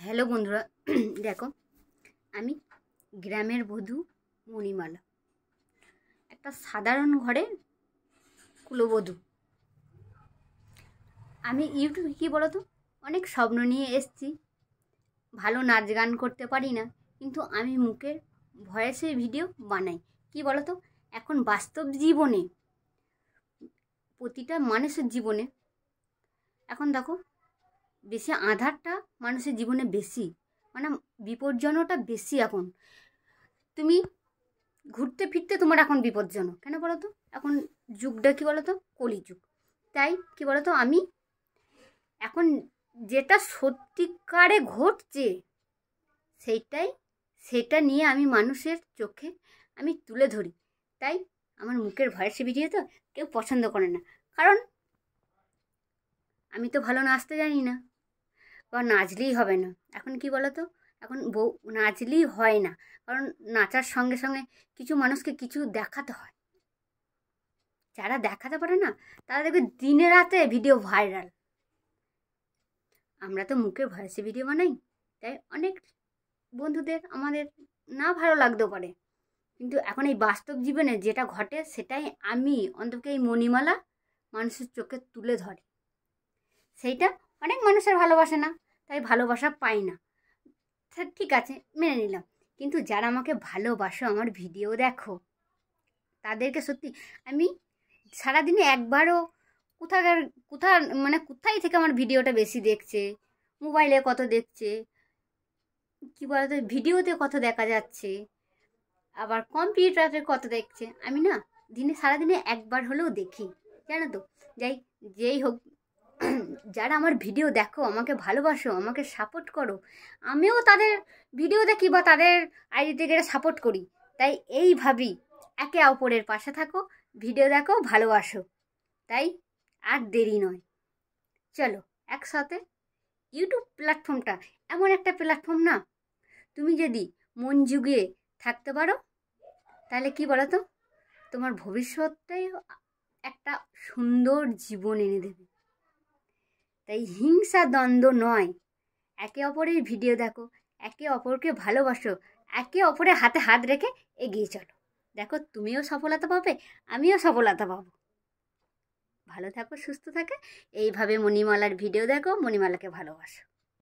Hello বন্ধুরা, দেখো আমি গ্রামের বধূ মণিমালা, একটা সাধারণ ঘরের কুলবধূ। আমি ইউটিউবে কী বলো তো, অনেক স্বপ্ন নিয়ে এসেছি। ভালো নাচ গান করতে পারি না, কিন্তু আমি মুখের ভয়েসে ভিডিও বানাই। কি বলো তো, এখন বাস্তব জীবনে, প্রতিটা মানুষের জীবনে এখন দেখো বেশি আঁধারটা মানুষের জীবনে বেশি, মানে বিপজ্জনকটা বেশি। এখন তুমি ঘুরতে ফিরতে তোমার এখন বিপজ্জনক। কেন বলো তো, এখন যুগটা কী বলো তো, কলিযুগ। তাই কী বলো তো, আমি এখন যেটা সত্যিকারে ঘটছে সেটা নিয়ে আমি মানুষের চোখে আমি তুলে ধরি। তাই আমার মুখের ভয়েস ভিডিও তো কেউ পছন্দ করে না, কারণ আমি তো ভালো নাচতে জানি না, বা নাচলেই হবে না। এখন কি বলো তো, এখন নাচলেই হয় না, কারণ নাচার সঙ্গে সঙ্গে কিছু মানুষকে কিছু দেখাতে হয়। যারা দেখাতে পারে না, তারা দেখবে দিনে রাতে ভিডিও ভাইরাল। আমরা তো মুখের ভয়েসে ভিডিও বানাই, তাই অনেক বন্ধুদের আমাদের না ভালো লাগতেও পারে, কিন্তু এখন এই বাস্তব জীবনে যেটা ঘটে সেটাই আমি অন্তত এই মণিমালা মানুষের চোখে তুলে ধরে। সেইটা অনেক মানুষের ভালোবাসে না, তাই ভালোবাসা পাই না। ঠিক আছে, মেনে নিলাম। কিন্তু যারা আমাকে ভালোবাসো, আমার ভিডিও দেখো, তাদেরকে সত্যি আমি সারাদিনে একবারও কোথায় থেকে আমার ভিডিওটা বেশি দেখছে, মোবাইলে কত দেখছে, কী বলতো ভিডিওতে কত দেখা যাচ্ছে, আবার কম্পিউটারে কত দেখছে, আমি না সারাদিনে একবার হলেও দেখি, জানো তো। যেই হোক, যারা আমার ভিডিও দেখো, আমাকে ভালোবাসো, আমাকে সাপোর্ট করো, আমিও তাদের ভিডিও দেখি বা তাদের আইডিতে গেলে সাপোর্ট করি। তাই এইভাবেই একে অপরের পাশে থাকো, ভিডিও দেখো, ভালোবাসো। তাই আর দেরি নয়, চলো একসাথে। ইউটিউব প্ল্যাটফর্মটা এমন একটা প্ল্যাটফর্ম না, তুমি যদি মন জুগিয়ে থাকতে পারো, তাহলে কি বলো তো, তোমার ভবিষ্যৎটাই একটা সুন্দর জীবন এনে দেবে। তাই হিংসা দ্বন্দ্ব নয়, একে অপরের ভিডিও দেখো, একে অপরকে ভালোবাসো, একে অপরের হাতে হাত রেখে এগিয়ে চলো। দেখো তুমিও সফলতা পাবে, আমিও সফলতা পাবো। ভালো থাকো, সুস্থ থাকো। এইভাবে মণিমালার ভিডিও দেখো, মণিমালাকে ভালোবাসো।